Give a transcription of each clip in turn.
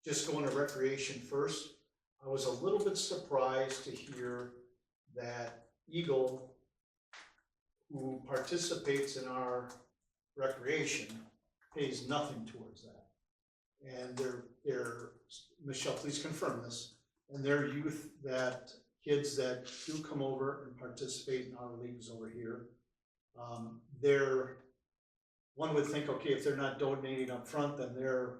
just going to recreation first, I was a little bit surprised to hear that Eagle, who participates in our recreation, pays nothing towards that. And they're, Michelle, please confirm this, and their youth, that kids that do come over and participate in our leagues over here, one would think, okay, if they're not donating up front, then their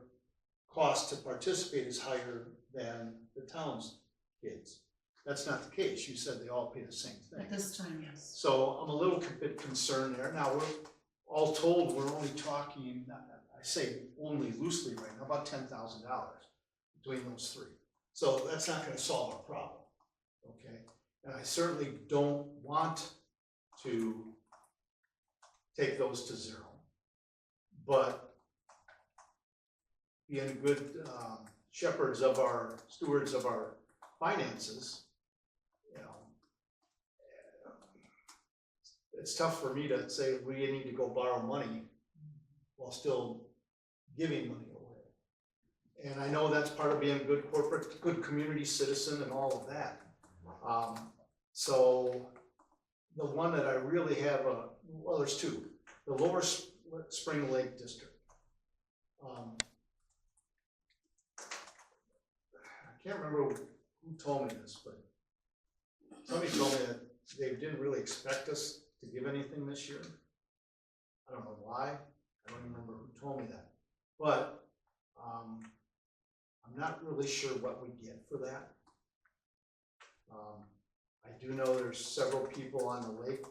cost to participate is higher than the town's kids. That's not the case. You said they all pay the same thing. At this time, yes. So I'm a little bit concerned there. Now, we're all told we're only talking, I say only loosely right now, about $10,000 between those three. So that's not going to solve our problem, okay? And I certainly don't want to take those to zero. But being good stewards of our finances, you know, it's tough for me to say we need to go borrow money while still giving money away. And I know that's part of being a good corporate, good community citizen and all of that. So the one that I really have, well, there's two. The Lower Spring Lake District. I can't remember who told me this, but somebody told me that they didn't really expect us to give anything this year. I don't know why. I don't even remember who told me that. But I'm not really sure what we get for that. I do know there's several people on the lake,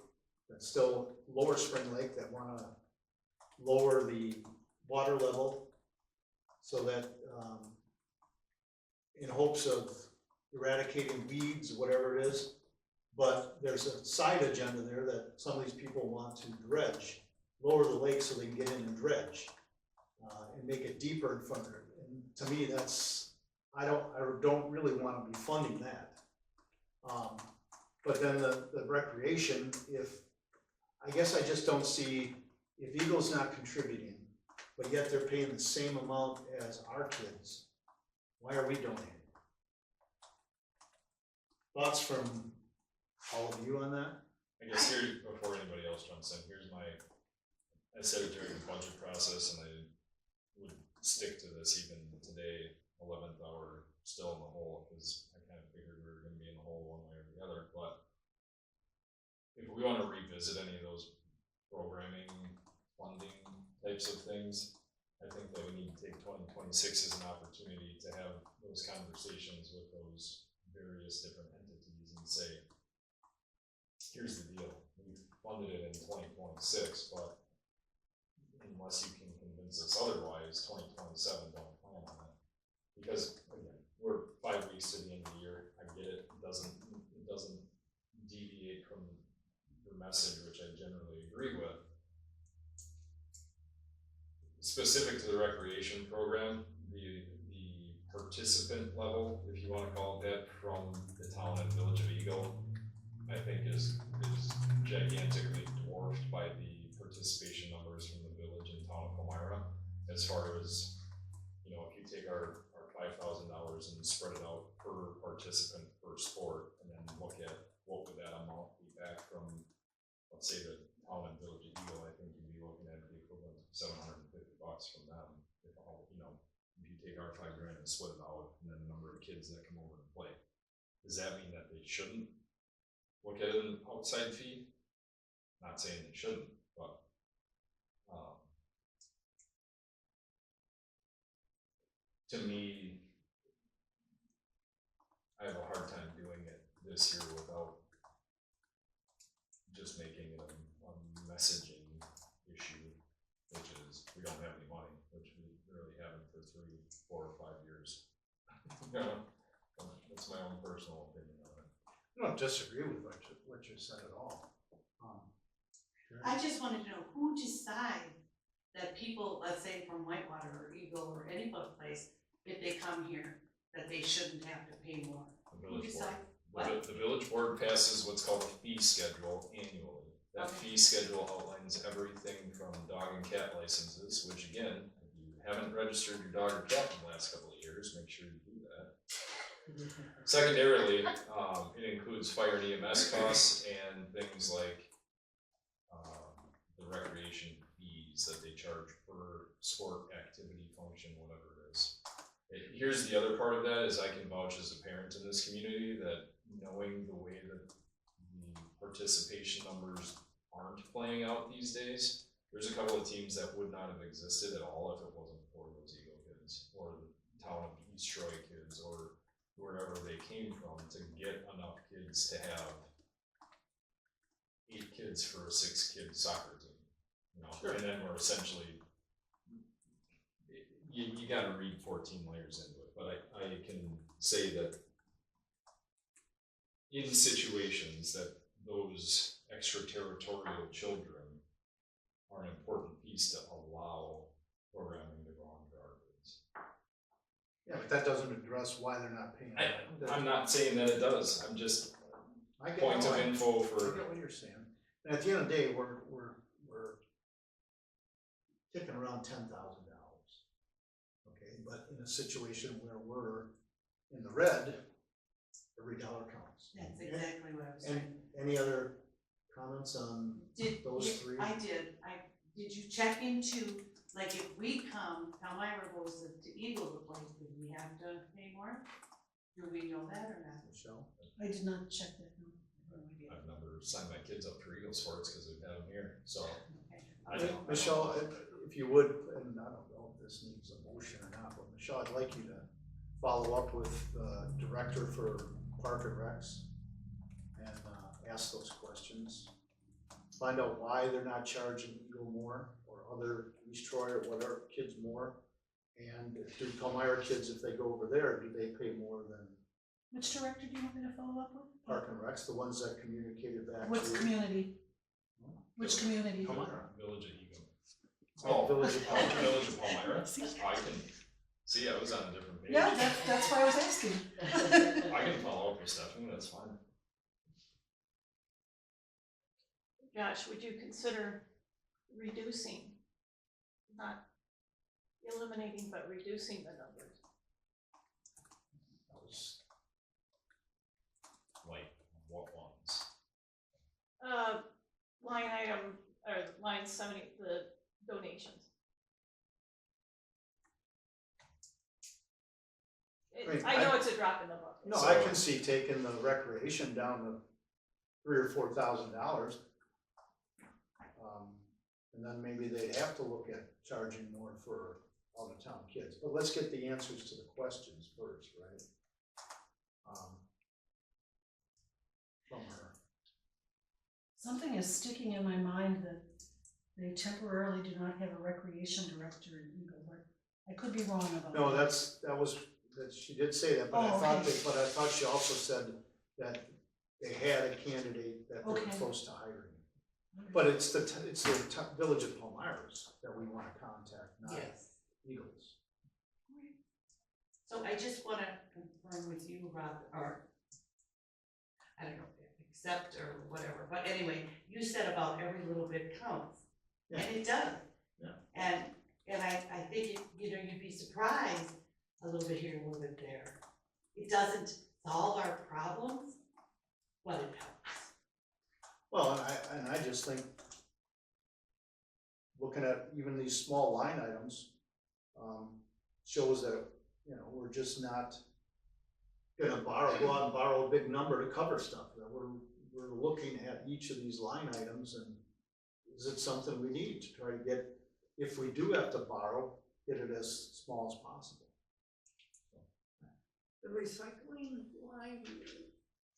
that's still Lower Spring Lake, that want to lower the water level so that in hopes of eradicating weeds, whatever it is. But there's a side agenda there that some of these people want to dredge, lower the lake so they can get in and dredge and make it deeper in front of it. And to me, that's, I don't really want to be funding that. But then the recreation, I guess I just don't see, if Eagle's not contributing, but yet they're paying the same amount as our kids, why are we donating? Thoughts from all of you on that? I guess here, before anybody else jumps in, I said it during the budget process, and I would stick to this even today, 11th hour, still in the hole, because I kind of figured we were going to be in the hole one way or the other. But if we want to revisit any of those programming, funding types of things, I think that we need to take 2026 as an opportunity to have those conversations with those various different entities and say, here's the deal, we've funded it in 2026, but unless you can convince us otherwise, 2027 don't plan on it. Because again, we're 5 weeks to the end of the year. I get it. It doesn't deviate from the message, which I generally agree with. Specific to the recreation program, the participant level, if you want to call it that, from the town and village of Eagle, I think is gigantically dwarfed by the participation numbers from the village and town of Palmyra. As far as, you know, if you take our $5,000 and spread it out per participant per sport, and then look at what would that amount be back from, let's say, the town and village of Eagle, I think you'd be looking at the equivalent of $750 from them. If all, you know, if you take our $5,000 and split it out, and then the number of kids that come over and play, does that mean that they shouldn't look at an outside fee? Not saying they shouldn't, but to me, I have a hard time doing it this year without just making it a messaging issue, which is we don't have any money, which we really haven't for 3, 4, or 5 years. That's my own personal opinion on it. I don't disagree with what you said at all. I just wanted to know, who decide that people, let's say from Whitewater or Eagle or any other place, if they come here, that they shouldn't have to pay more? The village board. The village board passes what's called a fee schedule annually. That fee schedule outlines everything from dog and cat licenses, which again, if you haven't registered your dog or cat in the last couple of years, make sure you do that. Secondarily, it includes fire and EMS costs and things like the recreation fees that they charge per sport, activity, function, whatever it is. Here's the other part of that is I can vouch as a parent in this community that knowing the way that the participation numbers aren't playing out these days, there's a couple of teams that would not have existed at all if it wasn't for those Eagle kids or the town of East Troy kids or wherever they came from to get enough kids to have 8 kids for a 6-kid soccer team, you know, Sure. and then we're essentially, you gotta read 14 layers into it, but I can say that in situations that those extraterritorial children are an important piece to allow programming to go on for our kids. Yeah, but that doesn't address why they're not paying. I'm not saying that it does, I'm just I get, point of I info get for, what you're saying. And at the end of the day, we're kicking around $10,000. Okay, but in a situation where we're in the red, every dollar counts. That's exactly what I was And saying. any other comments on those three? I did, did you check into, like, if we come, Palmyra goes to Eagle to play, do we have to pay more? Do we know that or not? Michelle? I did not check that. No. I've never signed my kids up for Eagle sports because we've had them here, so. Okay. I don't- Michelle, if you would, and I don't know if this needs a motion or not, but Michelle, I'd like you to follow up with the director for Park and Recs and ask those questions. Find out why they're not charging Eagle more or other East Troy or whatever kids more. And do Palmyra kids, if they go over there, do they pay more than Which director do you want me to follow up with? Park and Recs, the ones that communicated back Which to community? Which community? Palmyra? Village of Eagle. Oh, Village of Palmyra. Village of Palmyra. I can, see, I was on a different page. Yeah, that's why I was asking. I can follow up with Stephanie, that's fine. Josh, would you consider reducing, not eliminating, but reducing the numbers? That was Like, what ones? Line item, or line 70, the donations. I know it's a drop in the bucket. No, I can see taking the recreation down to $3,000 or $4,000. And then maybe they'd have to look at charging more for out of town kids. But let's get the answers to the questions first, right? From her. Something is sticking in my mind that they temporarily do not have a recreation director in Eagle. I could be wrong about No, that. that she did say that, but I Oh, thought okay. but I thought she also said that they had a candidate that they were Okay. close to hiring. But it's the Village of Palmyra's that we want to contact, not Yes. Eagles. So I just wanna confirm with you, Rob, or, I don't know, accept or whatever, but anyway, you said about every little bit counts. Yeah. And it does. Yeah. And I think, you'd be surprised, a little bit here, a little bit there. It doesn't solve our problems, but it helps. Well, and I just think, looking at even these small line items, shows that, you know, we're just not gonna go out and borrow a big number to cover stuff. That we're looking at each of these line items and is it something we need to try to get, if we do have to borrow, get it as small as possible. The recycling line,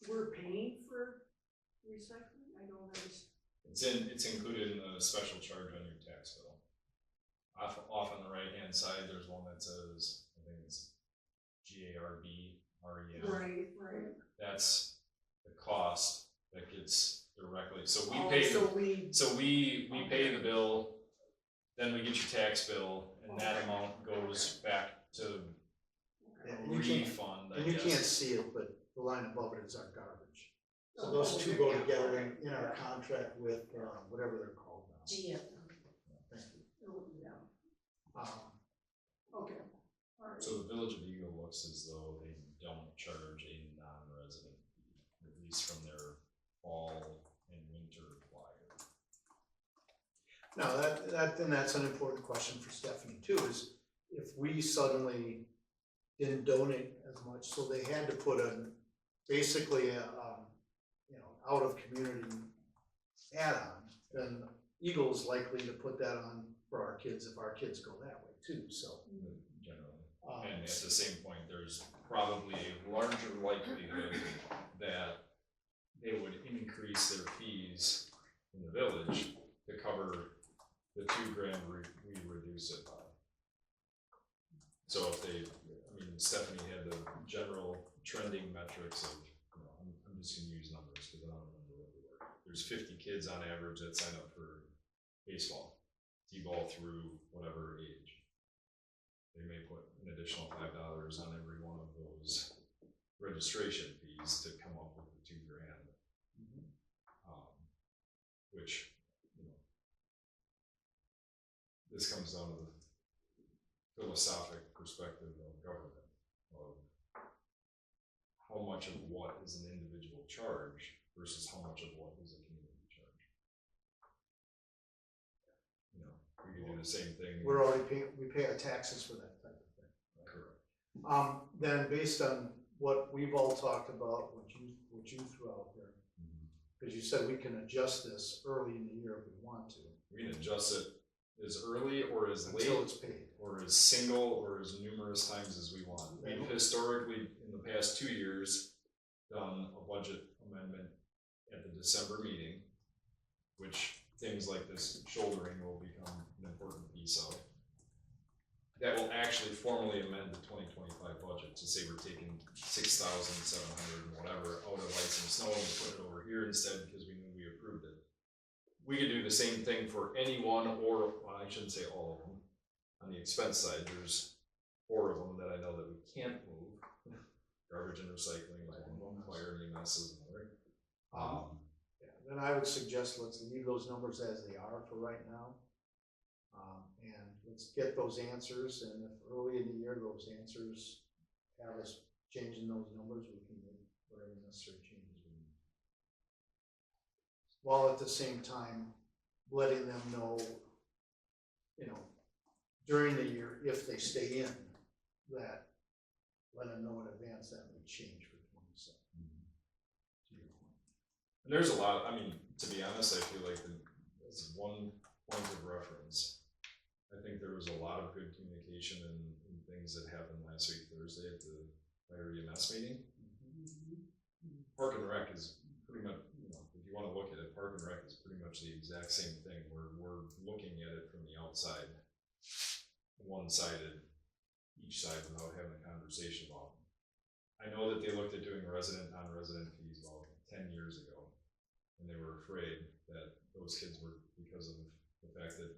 we're paying for recycling? I don't understand. It's included in the special charge on your tax bill. Off on the right-hand side, there's one that says, I think it's GARB, Right, right. That's the cost that gets directly, so we Oh, pay, so we, we pay the bill, then we get your tax bill, and that amount goes back to Yeah, a and you can't- refund, I And you guess. can't see it, but the line above it is our garbage. So Oh, those two go yeah. together in our contract with, whatever they're called now. GM. Thank you. oh, yeah. Okay, all right. So the Village of Eagle looks as though they don't charge a non-resident fee, at least from their fall and winter flyer. Now, that's an important question for Stephanie too, is if we suddenly didn't donate as much, so they had to put basically a, out of community add-on, then Eagle's likely to put that on for our kids if our kids go that way too, so. Generally. And at the same point, there's probably a larger likelihood that they would increase their fees in the village to cover the $2,000 we reduce it by. So if they, Stephanie had the general trending metrics of, I'm just gonna use numbers because I don't remember what they were. There's 50 kids on average that sign up for baseball, T-ball through whatever age. They may put an additional $5 on every one of those registration fees to come up with the $2,000. Which, this comes down to the philosophic perspective of government, of how much of what is an individual charge versus how much of what is a community charge. We could do the same thing. We're already paying, we pay our taxes for that type of thing. Correct. Then based on what we've all talked about, what you threw out there, because you said we can adjust this early in the year if we want to. We can adjust it as early or as late, Until it's paid. or as single or as numerous times as we want. We've historically, in the past 2 years, done a budget amendment at the December meeting, which things like this shouldering will become an important piece of. That will actually formally amend the 2025 budget to say we're taking 6,700 and whatever out of ice and snow and put it over here instead because we knew we approved it. We could do the same thing for anyone, or well, I shouldn't say all of them. On the expense side, there's 4 of them that I know that we can't move. Garbage and recycling, like fire and EMS is another. Then I would suggest let's leave those numbers as they are for right now. And let's get those answers, and if early in the year those answers have us changing those numbers, we can make whatever necessary changes we need. While at the same time, letting them know, during the year, if they stay in, that let them know in advance that may change for 27. To your point. And there's a lot, to be honest, I feel like as one point of reference, I think there was a lot of good communication and things that happened last week, Thursday, at the fire EMS meeting. Park and Rec is pretty much, if you want to look at it, Park and Rec is pretty much the exact same thing. We're looking at it from the outside, one-sided, each side without having a conversation about them. I know that they looked at doing resident, non-resident fees about 10 years ago, and they were afraid that those kids were, because of the fact that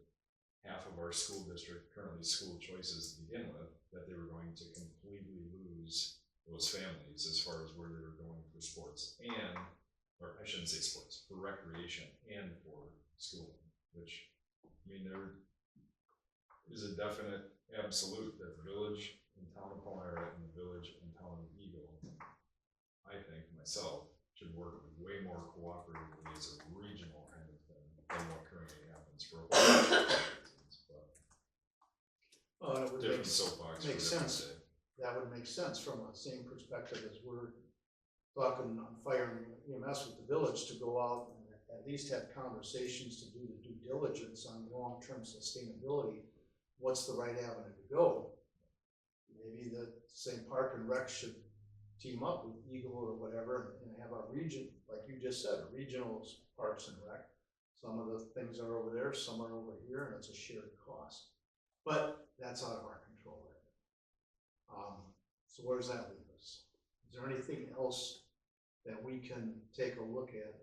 half of our school district, currently school choices to begin with, that they were going to completely lose those families as far as where they were going for sports or I shouldn't say sports, for recreation and for schooling, which, there is a definite absolute that the village in town of Palmyra and the village in town of Eagle, I think myself, should work way more cooperatively as a regional kind of thing than what currently happens for a whole It would different soapbox. make sense. That would make sense from a same perspective as we're talking on fire and EMS with the village, to go out and at least have conversations to do the due diligence on long-term sustainability. What's the right avenue to go? Maybe the same Park and Rec should team up with Eagle or whatever and have a region, like you just said, regional Parks and Rec. Some of the things are over there, some are over here, and it's a shared cost. But that's out of our control right now. So where does that leave us? Is there anything else that we can take a look at?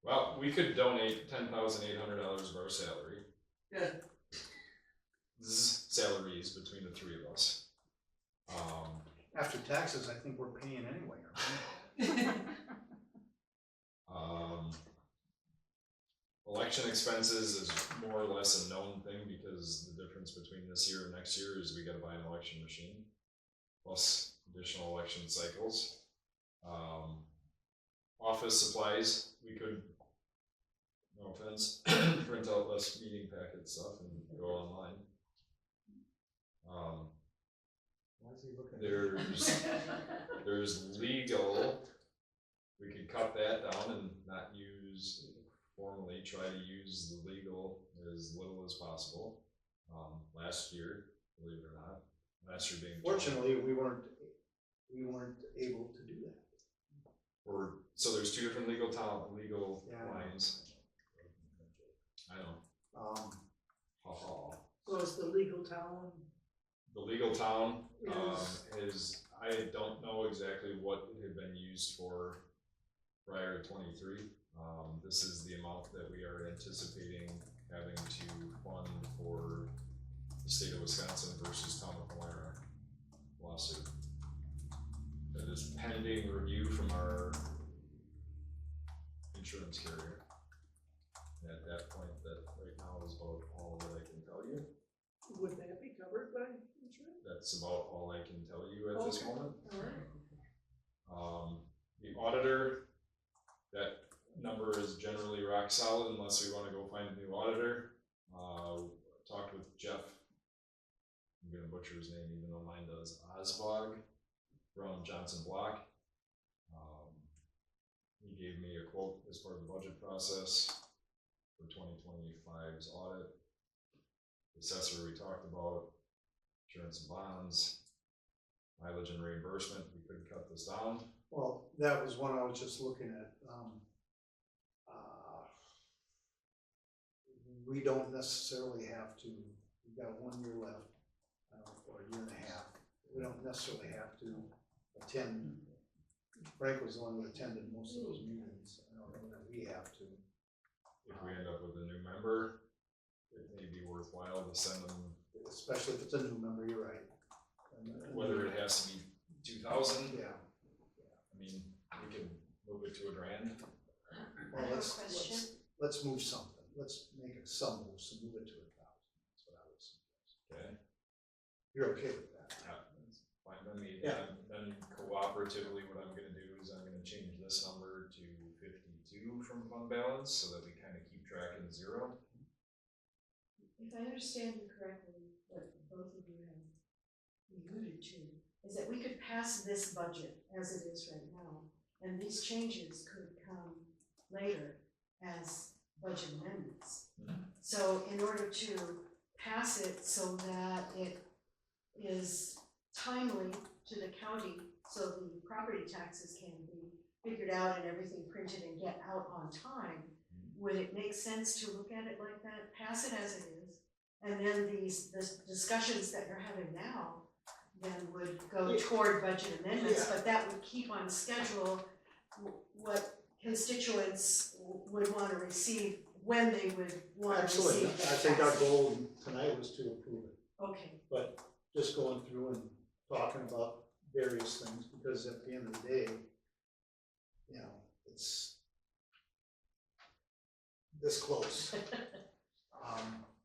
Well, we could donate $10,800 of our salary. Good. Salaries between the 3 of us. After taxes, I think we're paying anyway, aren't we? Election expenses is more or less a known thing because the difference between this year and next year is we gotta buy an election machine. Plus additional election cycles. Office supplies, we could, no offense, print out less meeting packet stuff and go online. Why is he looking? There's legal, we could cut that down and not use, formally try to use the legal as little as possible. Last year, believe it or not, last year being. Fortunately, we weren't able to do that. So there's two different legal Yeah. lines. I know. So it's the legal town. The legal town, Is- I don't know exactly what it had been used for prior to 23. This is the amount that we are anticipating having to fund for the state of Wisconsin versus town of Palmyra lawsuit. That is pending review from our insurance carrier. And at that point, that right now is about all that I can tell you. Would that be covered by insurance? That's about all I can tell you at this Okay. moment. Alright. The auditor, that number is generally rock solid unless we wanna go find a new auditor. Talked with Jeff, I'm gonna butcher his name even though mine does, Osvog from Johnson Block. He gave me a quote as part of the budget process for 2025's audit. The assessor we talked about, insurance and bonds, mileage and reimbursement, we couldn't cut this down. Well, that was one I was just looking at. We don't necessarily have to, we've got 1 year left, or a year and a half. We don't necessarily have to attend. Frank was the one who attended most of those meetings. I don't know that we have to. If we end up with a new member, it may be worthwhile to send them, Especially if it's a new member, you're right. whether it has to be 2,000, Yeah. I mean, we can move it to $1,000. Well, I have a question. let's move something. Let's make it some moves and move it to 1,000. That's what I would suggest. Okay, You're okay with that? yeah, that's fine by me. Yeah. Then cooperatively, what I'm gonna do is I'm gonna change this number to 52 from fund balance so that we kind of keep track in zero. If I understand you correctly, what both of you have alluded to, is that we could pass this budget as it is right now, and these changes could come later as budget amendments. So in order to pass it so that it is timely to the county, so the property taxes can be figured out and everything printed and get out on time, would it make sense to look at it like that, pass it as it is, and then the discussions that you're having now then would go Yeah. toward budget amendments, Yeah. but that would keep on schedule what constituents would want to receive when they would want to Absolutely. receive. I think our goal tonight was to approve it. Okay, But just going through and talking about various things, because at the end of the day, you know, it's this close.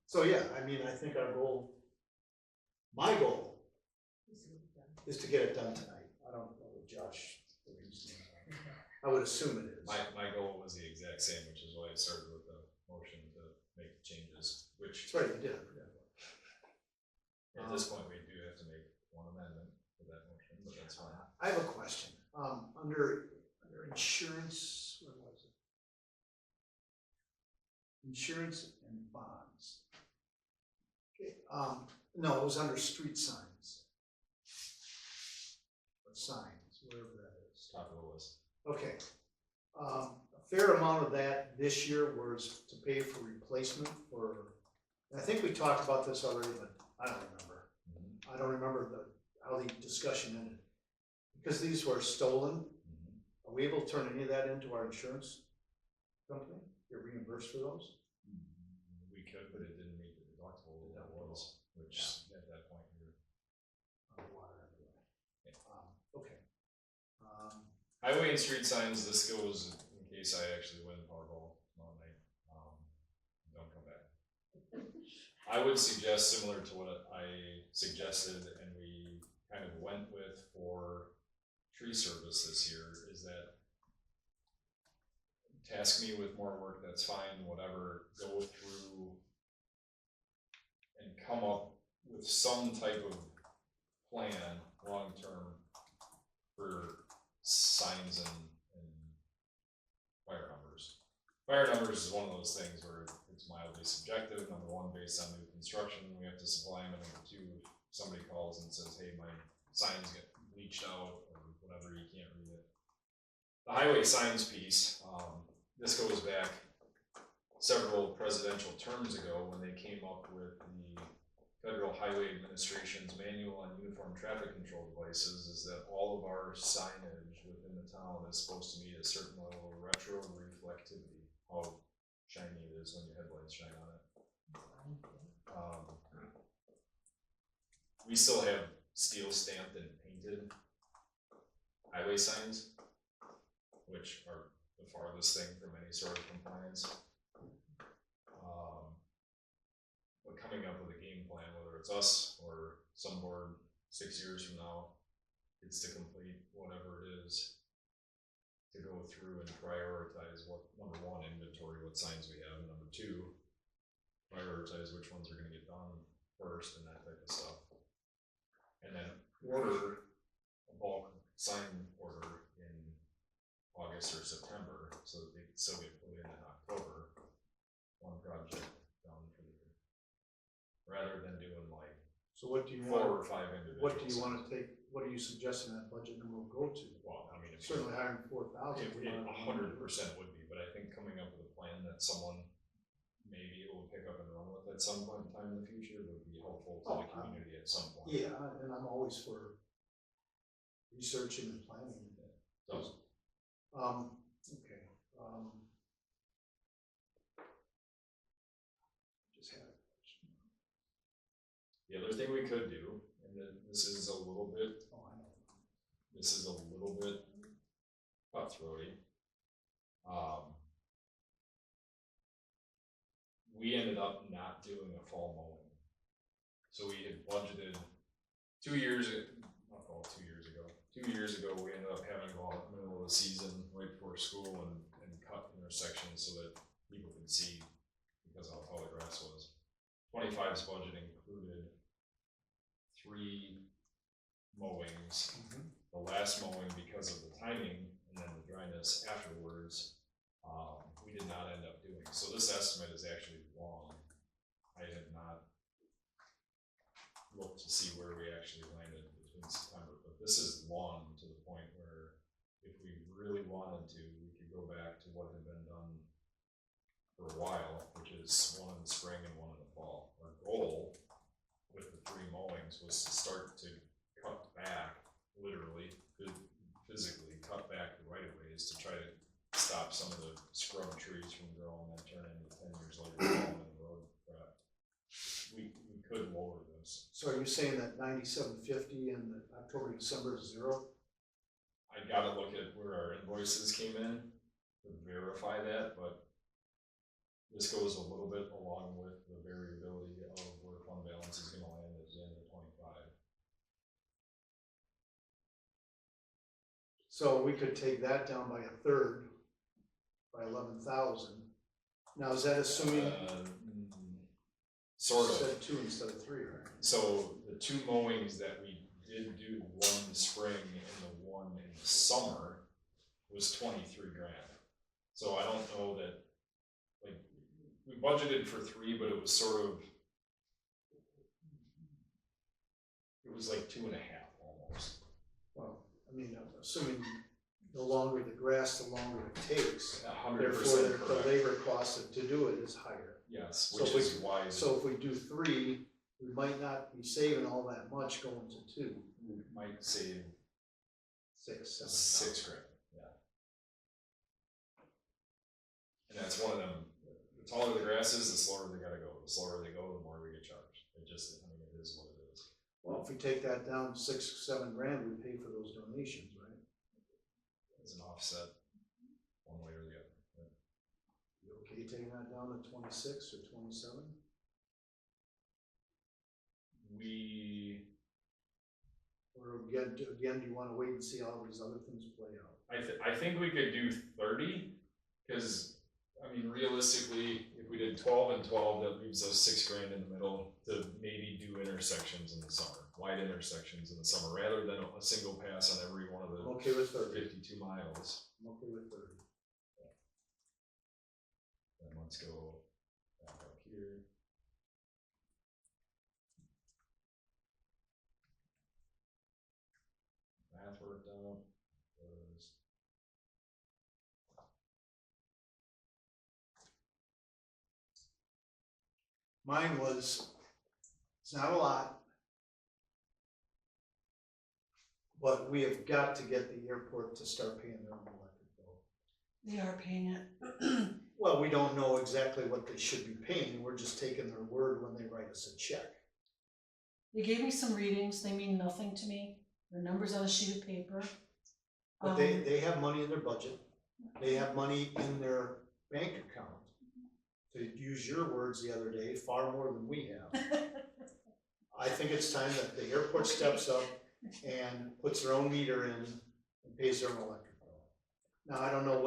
So yeah, I mean, I think our goal, my goal is to get it done tonight. I don't know what Josh believes. I would assume it is. My goal was the exact same, which is why I started with the motion to make the changes, which That's right, you did. I forgot about it. at this point, we do have to make one amendment for that motion, but that's fine. I have a question. Under insurance, what was it? Insurance and bonds. Okay, no, it was under street signs. Or signs, whatever that is. Top of the list. Okay. A fair amount of that this year was to pay for replacement for, and I think we talked about this already, but I don't remember. I don't remember how the discussion ended. Because these were stolen, are we able to turn any of that into our insurance company? Get reimbursed for those? We could, but it didn't meet the deductible that was, which at that point, you're. Water anyway. Okay. Highway and street signs, this goes in case I actually win Powerball tomorrow night. I would suggest similar to what I suggested and we kind of went with for tree service this year, is that task me with more work, that's fine, whatever, go through and come up with some type of plan, long-term, for signs and fire numbers. Fire numbers is one of those things where it's mildly subjective. Number one, based on new construction, we have to supply them, and number two, if somebody calls and says, hey, my signs get bleached out, or whatever, you can't read it. The highway signs piece, this goes back several presidential terms ago when they came up with the Federal Highway Administration's Manual on Uniform Traffic Control Devices, is that all of our signage within the town is supposed to meet a certain level of retro reflectivity, how shiny it is when your headlights shine on it. We still have steel stamped and painted highway signs, which are the farthest thing from any sort of compliance. But coming up with a game plan, whether it's us or some board 6 years from now, it's to complete whatever it is, to go through and prioritize what, number one, inventory what signs we have, and number two, prioritize which ones are gonna get done first and that type of stuff. And then order a bulk sign order in August or September, so that they can still get put in October, one project done for the year. Rather than doing like So what do you 4 want, or 5 individuals. what do you wanna take, what are you suggesting that budget number will go to? Well, I mean, Certainly higher than 4,000. it 100% would be, but I think coming up with a plan that someone may be able to pick up and run with at some point in time in the future would be helpful to the community at some point. Yeah, and I'm always for researching and planning. So, Okay, just had a question. the other thing we could do, and then this is a little bit, Oh, I know. this is a little bit cutthroaty. We ended up not doing a fall mowing. So we had budgeted 2 years, not fall, 2 years ago. 2 years ago, we ended up having to go out in the middle of the season, right before school, and cut intersections so that people could see because of how tall the grass was. 25's budget included 3 mowings. The last mowing, because of the timing and then the dryness afterwards, we did not end up doing. So this estimate is actually long. I have not looked to see where we actually landed between September, but this is long to the point where if we really wanted to, we could go back to what had been done for a while, which is one in the spring and one in the fall. Our goal with the 3 mowings was to start to cut back, literally, physically cut back the right of ways to try to stop some of the scrub trees from growing that turn into 10 years later falling in the road. But we could lower this. So are you saying that 9750 and the October, December is 0? I gotta look at where our invoices came in to verify that, but this goes a little bit along with the variability of where fund balance is gonna land at the end of 25. So we could take that down by 1/3, by 11,000. Now, is that assuming? Sort You of. said 2 instead of 3, right? So the 2 mowings that we did do, one in the spring and the one in the summer, was 23 grand. So I don't know that, like, we budgeted for 3, but it was sort of, it was like 2.5 almost. Well, I mean, I'm assuming the longer the grass, the longer it takes. 100% Therefore, the correct. labor cost to do it is higher. Yes, So which if is why So if we do 3, we might not be saving all that much going to 2, we might save 6, 7. 6 grand, yeah. And that's one of them, the taller the grass is, the slower they gotta go. The slower they go, the more we get charged. It just, I mean, it is what it is. Well, if we take that down 6, 7 grand, we pay for those donations, right? As an offset, one way or the other. You okay taking that down to 26 or 27? Or again, do you wanna wait and see how these other things play out? I think we could do 30, because, I mean, realistically, if we did 12 and 12, that leaves us $6,000 in the middle to maybe do intersections in the summer, wide intersections in the summer, rather than a single pass on every one of I'm the okay with 30. 52 miles. I'm okay with 30. And let's go back up here. Math worked out was Mine was, it's not a lot, but we have got to get the airport to start paying their own electric bill. They are paying it. Well, we don't know exactly what they should be paying, we're just taking their word when they write us a check. They gave me some readings, they mean nothing to me, they're numbers on a sheet of paper. But they have money in their budget, they have money in their bank account. To use your words the other day, far more than we have. I think it's time that the airport steps up and puts their own meter in and pays their own electric bill. Now, I don't know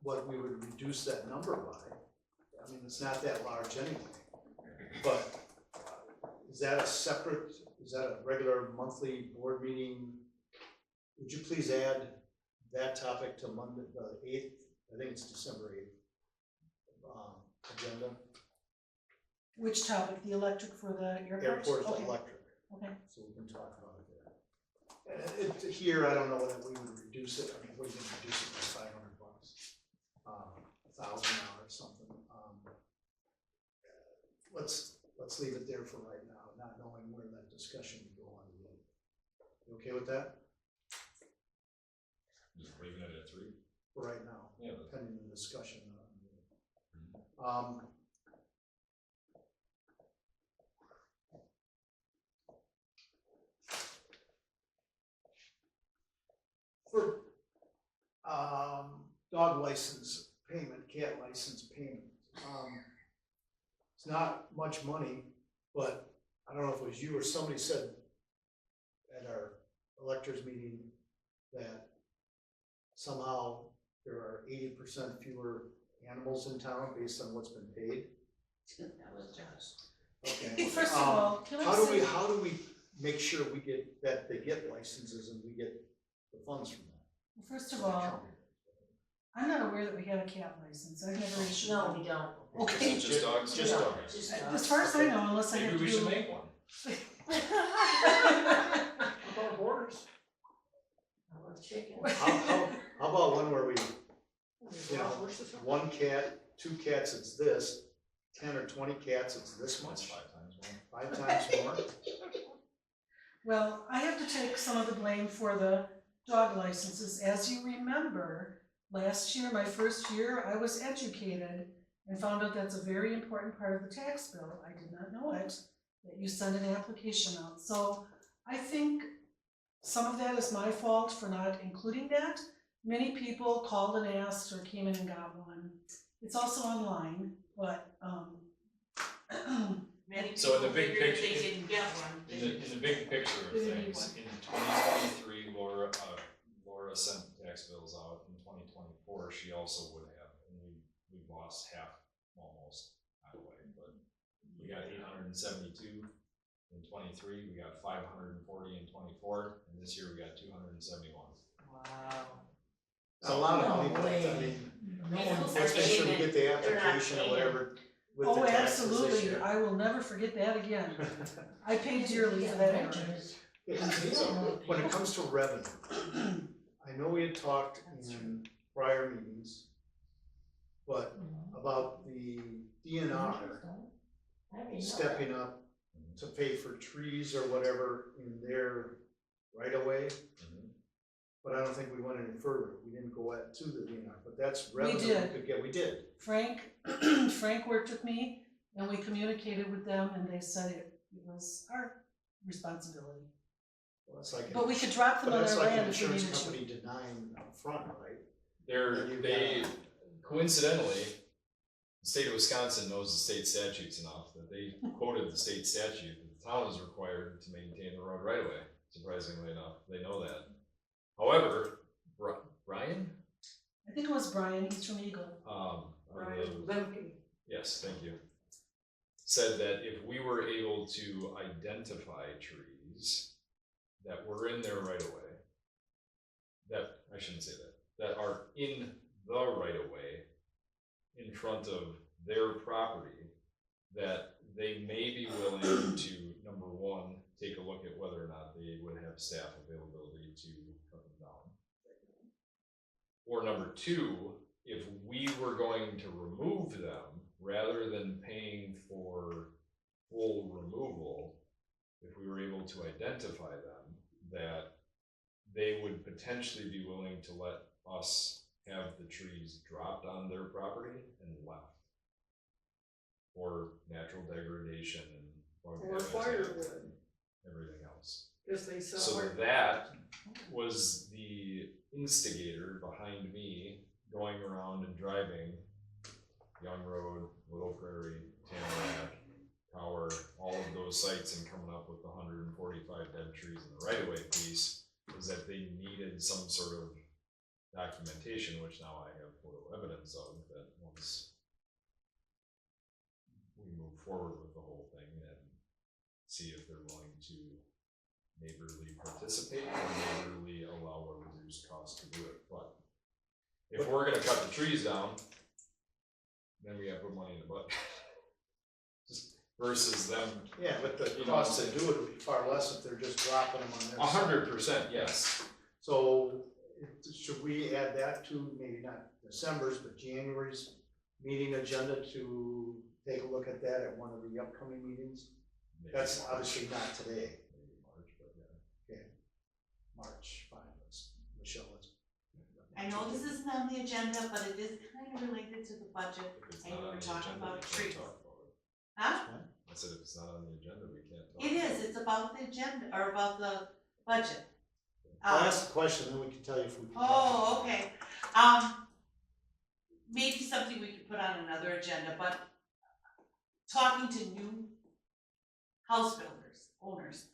what we would reduce that number by. I mean, it's not that large anyway. But is that a regular monthly board meeting? Would you please add that topic to Monday, the 8th? I think it's December 8th. Agenda. Which topic, the electric for the airport? Airport Okay. electric. Okay. So we can talk about it there. Here, I don't know whether we would reduce it. I mean, what are you gonna reduce it by $500? $1,000 something. Let's leave it there for right now, not knowing where that discussion would go on the 8th. You okay with that? just leaving it at 3. For right now, Yeah, pending the discussion. For dog license payment, cat license payment, it's not much money, but I don't know if it was you or somebody said at our electors meeting that somehow there are 80% fewer animals in town based on what's been paid. That was just. Okay. First of all, can I say? How do we make sure we get, that they get licenses and we get the funds from that? First of all, I'm not aware that we have a cat license, I've never issued No, one. we don't. Okay. just dogs. Just No, dogs. just As far as I know, unless I have Maybe to we do. should make one. How about horses? Or chicken. How about one where we, you know, one cat, 2 cats, it's this, 10 or 20 cats, it's this That's much, 5 times more. 5 times more? Well, I have to take some of the blame for the dog licenses. As you remember, last year, my first year, I was educated and found out that's a very important part of the tax bill. I did not know it, that you send an application out. So I think some of that is my fault for not including that. Many people called and asked or came in and got one. It's also online, but Many So in the people big figured if picture- they didn't get one. In the big picture of They didn't need things, in 2023, Laura sent tax bills out. In 2024, she also would have, and we lost half, almost, out of the way, but we got 872 in 23, we got 540 in 24, and this year we got 271. Wow. A lot of No money, but I way. mean, No Yeah. one's let's make sure we paying get it. the They're not application or paying. whatever with the oh, taxes this absolutely, year. I will never forget that again. I paid dearly for that error. When it comes to revenue, I know we had talked in prior meetings, but about the DNR stepping up to pay for trees or whatever in their right of way. But I don't think we went any further. We didn't go to the DNR, but that's revenue we did. could get. We did. Frank worked with me and we communicated with them and they said it was our responsibility. Well, that's like But we could drop them but on that's their like an land if we insurance needed to. company denying up front, right? They coincidentally, the state of Wisconsin knows the state statutes enough that they quoted the state statute that the the town is required to maintain the road right away, surprisingly enough, they know that. However, Brian? I think it was Brian, he's from Eagle. Brian Lemke. Yes, thank you. Said that if we were able to identify trees that were in their right of way, that, I shouldn't say that are in the right of way in front of their property, that they may be willing to, number one, take a look at whether or not they would have staff availability to cut them down. Or number two, if we were going to remove them, rather than paying for full removal, if we were able to identify them, that they would potentially be willing to let us have the trees dropped on their property and left. For natural degradation and bug Or habitat firewood. and everything else. Because they sell. So that was the instigator behind me going around and driving Young Road, Little Prairie, Tamarack, Tower, all of those sites and coming up with the 145 dead trees in the right-of-way piece, is that they needed some sort of documentation, which now I have photo evidence of, that once we move forward with the whole thing and see if they're willing to neighborly participate or neighborly allow a reduced cost to do it. But if we're gonna cut the trees down, then we have to put money in the budget. Just versus them. Yeah, but the You know, cost to do it would be far less if they're just dropping them on their side. 100%, yes. So, should we add that to maybe not December's, but January's meeting agenda to take a look at that at one of the upcoming meetings? Maybe That's March. obviously not today, Maybe March, but yeah. March, fine, Michelle, let's. I know this isn't on the agenda, but it is kind of related to the budget. If it's And not we on were the talking agenda, about we can't trees. talk about it. Huh? I said if it's not on the agenda, we can't talk. It is, it's about the agenda, or about the budget. I'll ask the question, then we can tell you if we can. Oh, okay. Maybe something we could put on another agenda, but talking to new house builders, owners,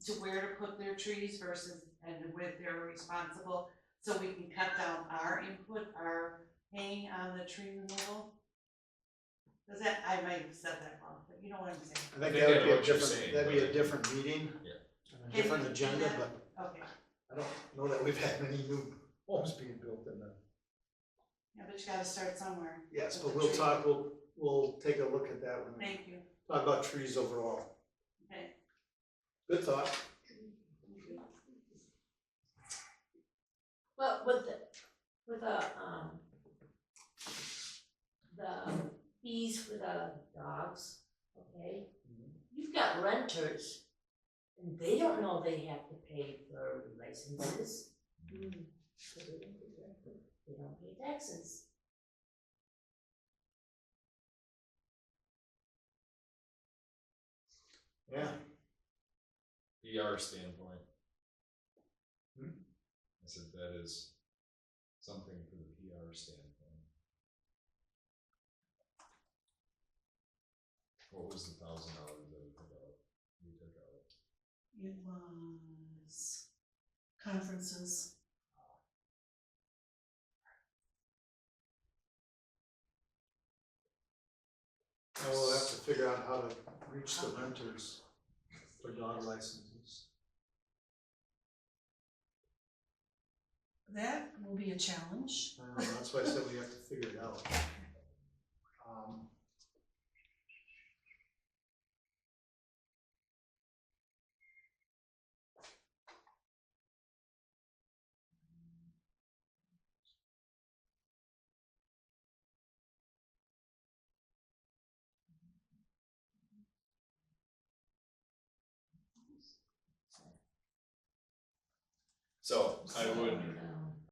to where to put their trees versus, and where they're responsible, so we can cut down our input, our paying on the tree removal. Does that, I might have said that wrong, but you know what I'm saying. I think I that would know be a what you're different, saying, that'd be a but- different meeting. Yeah. And a different Can we do agenda, that? but Okay, I don't know that we've had many new homes being built in the. yeah, but you gotta start somewhere. Yes, with but the we'll tree. talk, we'll take a look at that when we Thank you, talk about trees overall. okay. Good thought. But with the fees for the dogs, okay? You've got renters, and they don't know they have to pay for licenses. So they don't pay taxes. Yeah. PR standpoint. Hmm? I said that is something for the PR standpoint. What was the $1,000 that we took out? It was conferences. And we'll have to figure out how to reach the renters for dog licenses. That will be a challenge. I don't know, that's why I said we have to figure it out. So I would